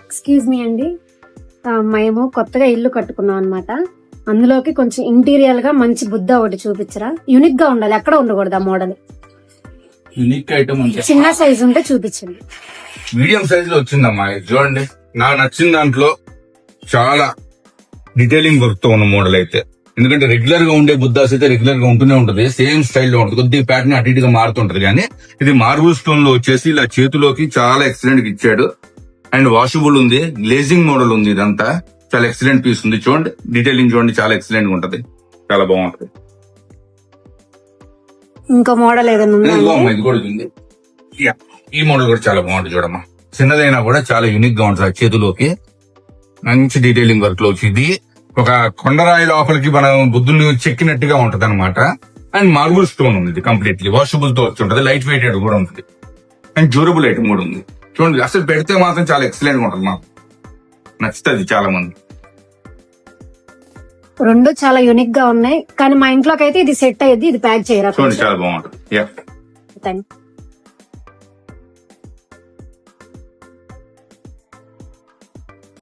Excuse me అండి, మేము కొత్తగా ఇల్లు కట్టుకున్నాం అన్నమాట. అందులోకి కొంచెం ఇంటీరియర్ గా మంచి బుద్ధ ఒకటి చూపించరా? యూనిక్ గా ఉండాలి, ఎక్కడ ఉండకూడదు ఆ మోడల్. యూనిక్ ఐటమ్ అంటే చిన్న సైజ్ ఉంటే చూపించండి. మీడియం సైజ్ లో వచ్చిందమ్మా. ఇది చూడండి, నాకు నచ్చిన దాంట్లో చాలా డీటెయిలింగ్ వర్క్ తో ఉన్న మోడల్ అయితే. ఎందుకంటే రెగ్యులర్ గా ఉండే బుద్ధాస్ అయితే రెగ్యులర్ గా ఉంటూనే ఉంటది, సేమ్ స్టైల్లో ఉంటుంది, కొద్దిగా ప్యాటర్న్ అటు ఇటుగా మారుతుంటది. కానీ ఇది మార్బుల్ స్టోన్ లో వచ్చేసి ఇలా చేతిలోకి చాలా ఎక్సలెంట్ గా ఇచ్చాడు. అండ్ వాషబుల్ ఉంది, గ్లేజింగ్ మోడల్ ఉంది. ఇదంతా చాలా ఎక్సలెంట్ పీస్ ఉంది. చూడండి డీటెయిలింగ్ చూడండి, చాలా ఎక్సలెంట్ గా ఉంటది, చాలా బాగుంటది. ఇంకో మోడల్ ఏదైనా ఉందా? ఇది కూడా ఉంది. యా, ఈ మోడల్ కూడా చాలా బాగుంటుంది. చూడమ్మా, చిన్నదైనా కూడా చాలా యూనిక్ గా ఉంటుంది. ఆ చేతిలోకి మంచి డీటెయిలింగ్ వర్క్ లో వచ్చింది. ఒక కొండరాయి లోపలికి మనం బుద్ధుల్ని చెక్కినట్టుగా ఉంటది అనమాట. అండ్ మార్బుల్ స్టోన్ ఉంది, ఇది కంప్లీట్లీ వాషబుల్ తో వచ్చి ఉంటది. లైట్ వెయిటెడ్ కూడా ఉంటుంది అండ్ డ్యూరబుల్ ఐటమ్ కూడా ఉంది. చూడండి, అసలు పెడితే మాత్రం చాలా ఎక్సలెంట్ గా ఉంటుంది, మాకు నచ్చుతుంది చాలా మంది. రెండు చాలా యూనిక్ గా ఉన్నాయి, కానీ మా ఇంట్లోకి అయితే ఇది సెట్ అయ్యేది. ఇది ప్యాక్ చేయరా? చూడండి చాలా బాగుంటుంది. Yeah, thank